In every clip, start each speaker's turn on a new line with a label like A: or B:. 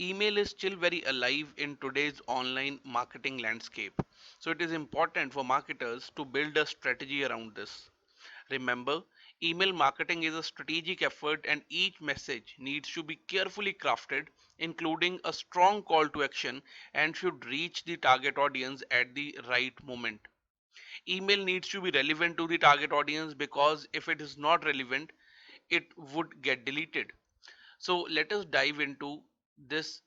A: Email is still very alive in today's online marketing landscape. So it is important for marketers to build a strategy around this. Remember, email marketing is a strategic effort and each message needs to be carefully crafted, including a strong call to action, and should reach the target audience at the right moment. Email needs to be relevant to the target audience because if it is not relevant, it would get deleted. So let us dive into this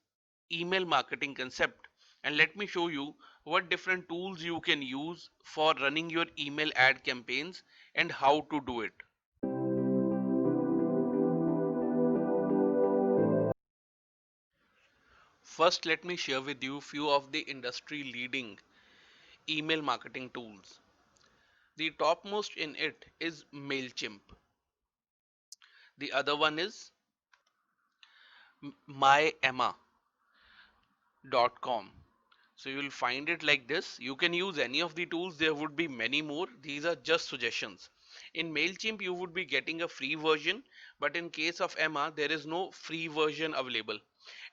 A: email marketing concept and let me show you what different tools you can use for running your email ad campaigns and how to do it. First, let me share with you few of the industry leading email marketing tools. The topmost in it is MailChimp. The other one is myemma.com. So you will find it like this. You can use any of the tools. There would be many more. These are just suggestions. In MailChimp, you would be getting a free version, but in case of Emma, there is no free version available.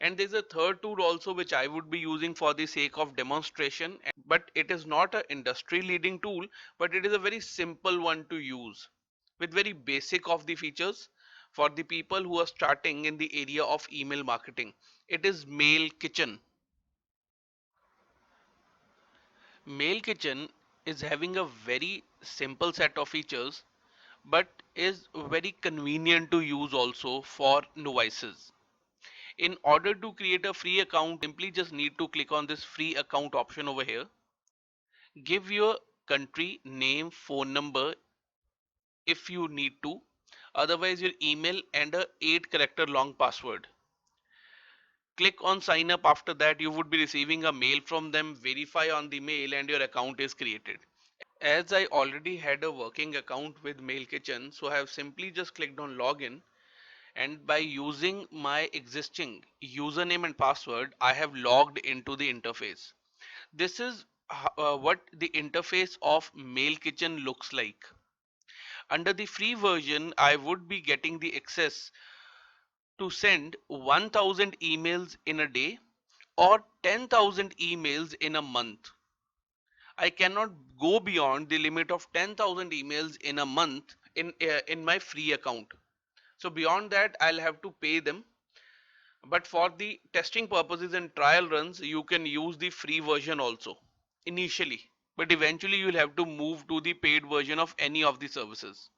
A: And there's a third tool also which I would be using for the sake of demonstration, but it is not an industry leading tool, but it is a very simple one to use with very basic of the features for the people who are starting in the area of email marketing. It is Mail Kitchen. Mail Kitchen is having a very simple set of features but is very convenient to use also for novices. In order to create a free account, simply just need to click on this free account option over here. Give your country name, phone number if you need to, otherwise your email and a 8 character long password. Click on sign up. After that you would be receiving a mail from them. Verify on the mail and your account is created. As I already had a working account with Mail Kitchen, so I have simply just clicked on login, and by using my existing username and password I have logged into the interface. This is what the interface of Mail Kitchen looks like. Under the free version I would be getting the access to send 1000 emails in a day or 10,000 emails in a month. I cannot go beyond the limit of 10,000 emails in a month in my free account. So beyond that I'll have to pay them. But for the testing purposes and trial runs, you can use the free version also initially. But eventually you'll have to move to the paid version of any of the services.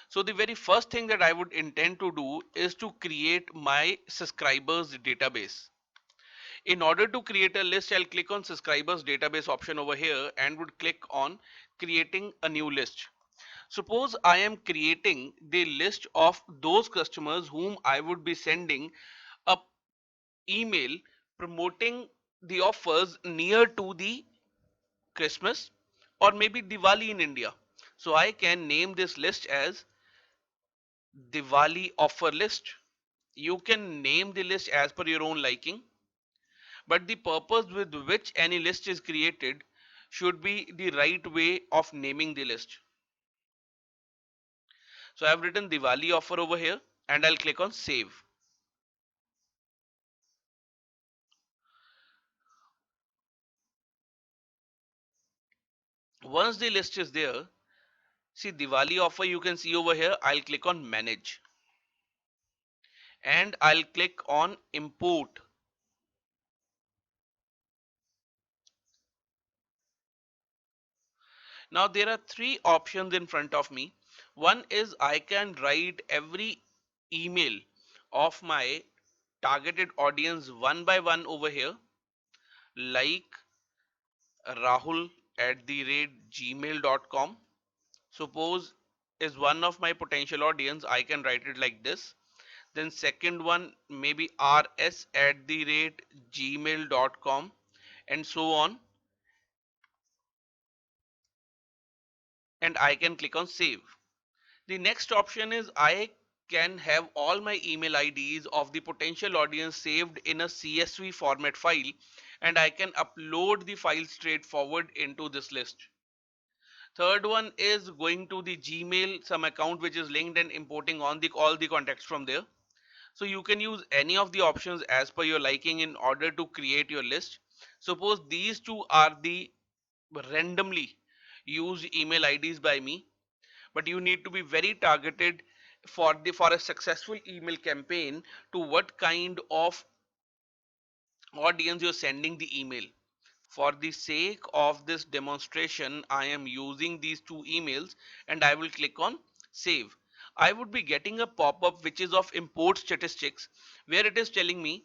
A: So the very first thing that I would intend to do is to create my subscribers database. In order to create a list, I'll click on subscribers database option over here and would click on creating a new list. Suppose I am creating the list of those customers whom I would be sending a email promoting the offers near to the Christmas or maybe Diwali in India. So I can name this list as Diwali offer list. You can name the list as per your own liking, but the purpose with which any list is created should be the right way of naming the list. So I've written Diwali offer over here and I'll click on save. Once the list is there, see Diwali offer you can see over here. I'll click on manage and I'll click on import. Now there are three options in front of me. One is I can write every email of my targeted audience one by one over here, like rahul at the rate gmail.com. Suppose is one of my potential audience, I can write it like this. Then second one maybe rs at the rate gmail.com and so on, and I can click on save. The next option is I can have all my email IDs of the potential audience saved in a CSV format file, and I can upload the file straightforward into this list. Third one is going to the Gmail, some account which is linked, and importing on the all the contacts from there. So you can use any of the options as per your liking in order to create your list. Suppose these two are the randomly used email IDs by me, but you need to be very targeted for a successful email campaign to what kind of audience you're sending the email. For the sake of this demonstration, I am using these two emails and I will click on save. I would be getting a pop-up which is of import statistics, where it is telling me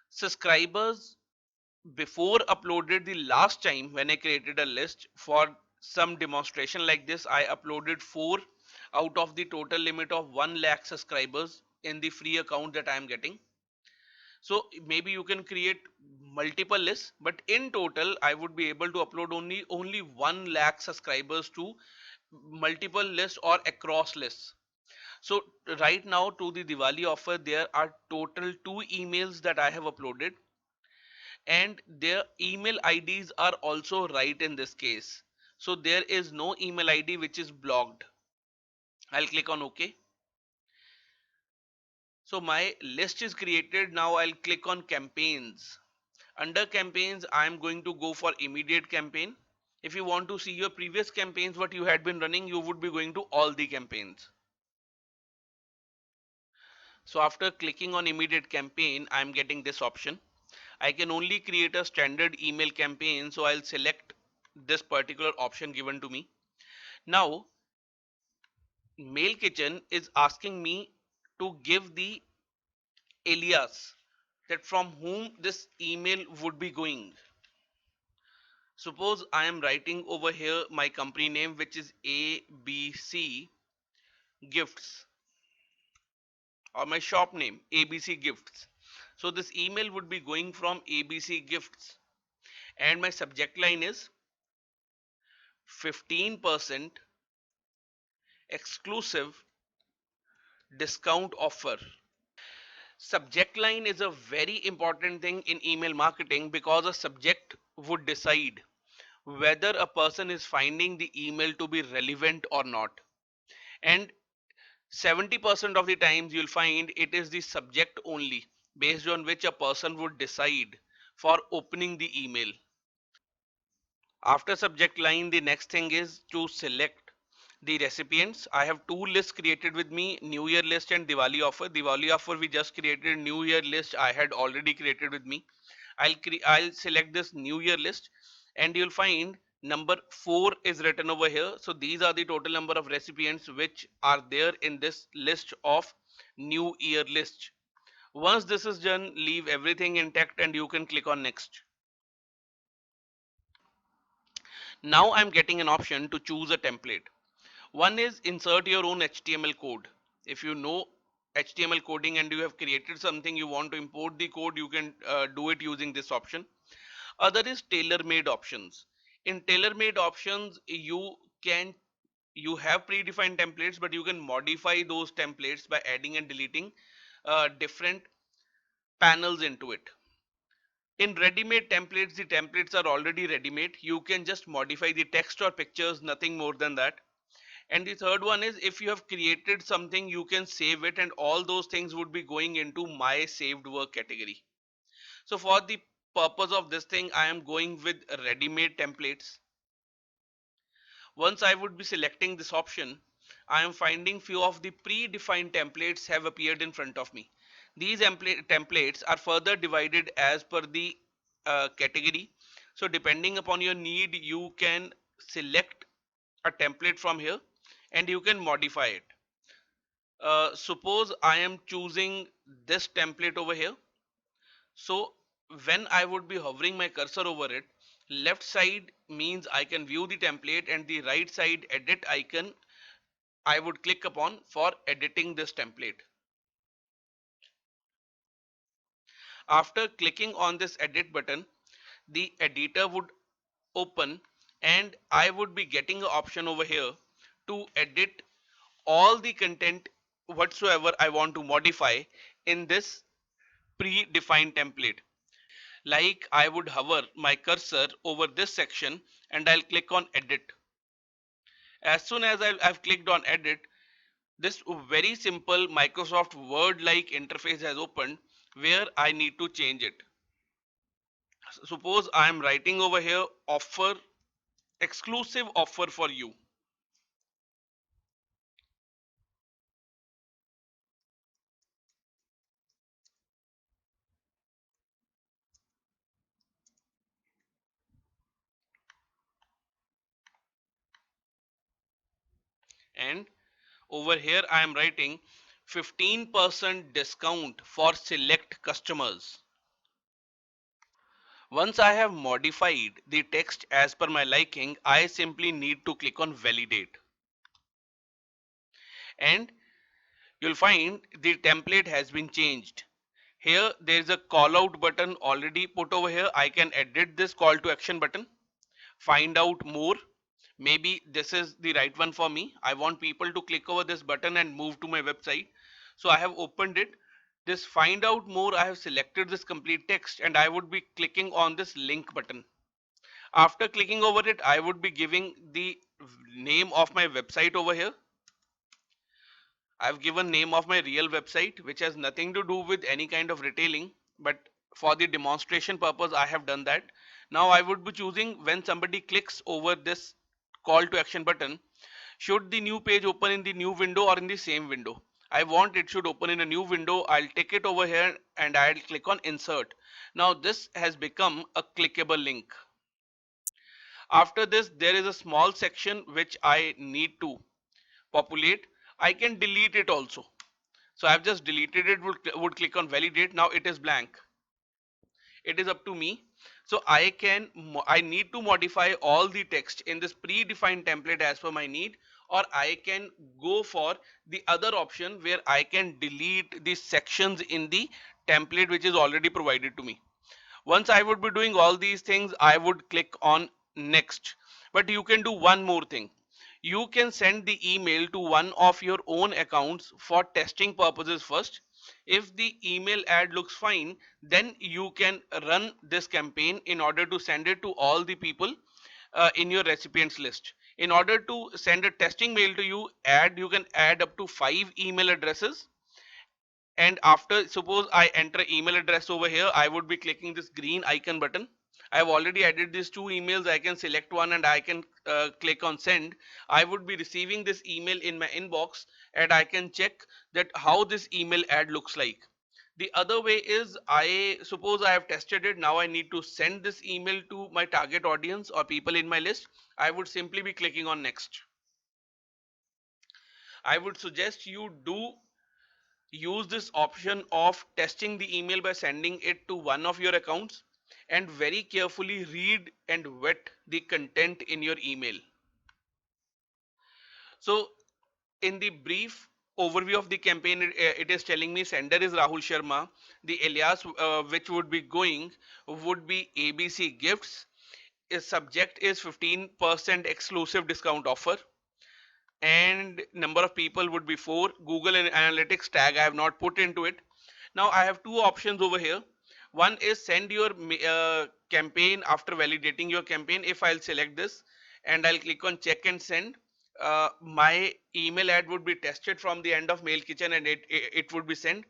A: subscribers before uploaded the last time when I created a list for some demonstration like this. I uploaded 4 out of the total limit of 1 lakh subscribers in the free account that I am getting. So maybe you can create multiple lists, but in total I would be able to upload only 1 lakh subscribers to multiple lists or across lists. So right now to the Diwali offer there are total 2 emails that I have uploaded, and their email IDs are also right in this case. So there is no email ID which is blocked. I'll click on OK. So my list is created. Now I'll click on campaigns. Under campaigns, I'm going to go for immediate campaign. If you want to see your previous campaigns, what you had been running, you would be going to all the campaigns. So after clicking on immediate campaign, I'm getting this option. I can only create a standard email campaign. So I'll select this particular option given to me. Now, Mail Kitchen is asking me to give the alias that from whom this email would be going. Suppose I am writing over here my company name, which is ABC Gifts, or my shop name ABC Gifts. So this email would be going from ABC Gifts, and my subject line is 15% exclusive discount offer. Subject line is a very important thing in email marketing because a subject would decide whether a person is finding the email to be relevant or not. And 70% of the times you'll find it is the subject only based on which a person would decide for opening the email. After subject line, the next thing is to select the recipients. I have two lists created with me, New Year list and Diwali offer. Diwali offer we just created, New Year list I had already created with me. I'll select this New Year list, and you'll find number 4 is written over here. So these are the total number of recipients which are there in this list of New Year list. Once this is done, leave everything intact and you can click on next. Now I'm getting an option to choose a template. One is insert your own HTML code. If you know HTML coding and you have created something, you want to import the code, you can do it using this option. Other is tailor-made options. In tailor-made options, you have predefined templates, but you can modify those templates by adding and deleting different panels into it. In ready-made templates, the templates are already ready-made. You can just modify the text or pictures, nothing more than that. And the third one is if you have created something, you can save it, and all those things would be going into my saved work category. So for the purpose of this thing, I am going with ready-made templates. Once I would be selecting this option, I am finding few of the predefined templates have appeared in front of me. These templates are further divided as per the category. So depending upon your need, you can select a template from here and you can modify it. Suppose I am choosing this template over here. So when I would be hovering my cursor over it, left side means I can view the template, and the right side edit icon I would click upon for editing this template. After clicking on this edit button, the editor would open and I would be getting an option over here to edit all the content whatsoever I want to modify in this predefined template. Like I would hover my cursor over this section and I'll click on edit. As soon as I've clicked on edit, this very simple Microsoft Word like interface has opened where I need to change it. Suppose I am writing over here offer, exclusive offer for you. And over here I am writing 15% discount for select customers. Once I have modified the text as per my liking, I simply need to click on validate. And you'll find the template has been changed. Here there is a call out button already put over here. I can edit this call to action button, find out more. Maybe this is the right one for me. I want people to click over this button and move to my website. So I have opened it. This find out more, I have selected this complete text and I would be clicking on this link button. After clicking over it, I would be giving the name of my website over here. I've given name of my real website, which has nothing to do with any kind of retailing, but for the demonstration purpose, I have done that. Now I would be choosing when somebody clicks over this call to action button, should the new page open in the new window or in the same window? I want it should open in a new window. I'll take it over here and I'll click on insert. Now this has become a clickable link. After this, there is a small section which I need to populate. I can delete it also. So I've just deleted it, would click on validate. Now it is blank. It is up to me. So I need to modify all the text in this predefined template as per my need, or I can go for the other option where I can delete the sections in the template which is already provided to me. Once I would be doing all these things, I would click on next. But you can do one more thing. You can send the email to one of your own accounts for testing purposes first. If the email ad looks fine, then you can run this campaign in order to send it to all the people in your recipients list. In order to send a testing mail to you, you can add up to 5 email addresses. And after, suppose I enter email address over here, I would be clicking this green icon button. I've already added these 2 emails. I can select one and I can click on send. I would be receiving this email in my inbox and I can check that how this email ad looks like. The other way is, I suppose I have tested it. Now I need to send this email to my target audience or people in my list. I would simply be clicking on next. I would suggest you do use this option of testing the email by sending it to one of your accounts and very carefully read and vet the content in your email. So in the brief overview of the campaign, it is telling me sender is Rahul Sharma. The alias which would be going would be ABC Gifts. Its subject is 15% exclusive discount offer, and number of people would be 4. Google Analytics tag I have not put into it. Now I have two options over here. One is send your campaign after validating your campaign. If I'll select this and I'll click on check and send, my email ad would be tested from the end of Mail Kitchen and it would be sent.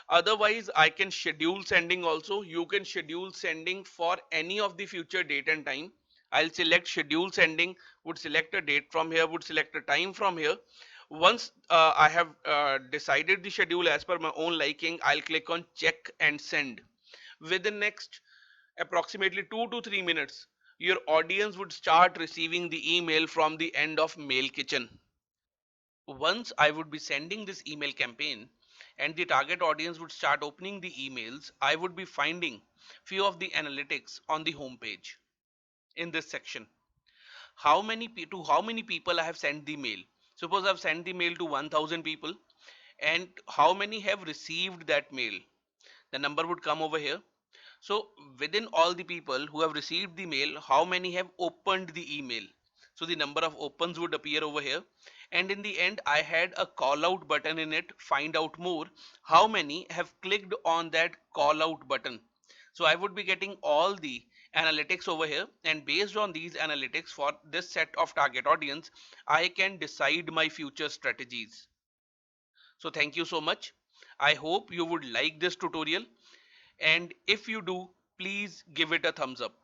A: Otherwise, I can schedule sending also. You can schedule sending for any of the future date and time. I'll select schedule sending, would select a date from here, would select a time from here. Once I have decided the schedule as per my own liking, I'll click on check and send. Within next approximately 2 to 3 minutes, your audience would start receiving the email from the end of Mail Kitchen. Once I would be sending this email campaign and the target audience would start opening the emails, I would be finding few of the analytics on the home page in this section. How many people I have sent the mail. Suppose I've sent the mail to 1000 people, and how many have received that mail. The number would come over here. So within all the people who have received the mail, how many have opened the email? So the number of opens would appear over here. And in the end, I had a call out button in it, find out more. How many have clicked on that call out button? So I would be getting all the analytics over here, and based on these analytics for this set of target audience, I can decide my future strategies. So thank you so much. I hope you would like this tutorial, and if you do, please give it a thumbs up.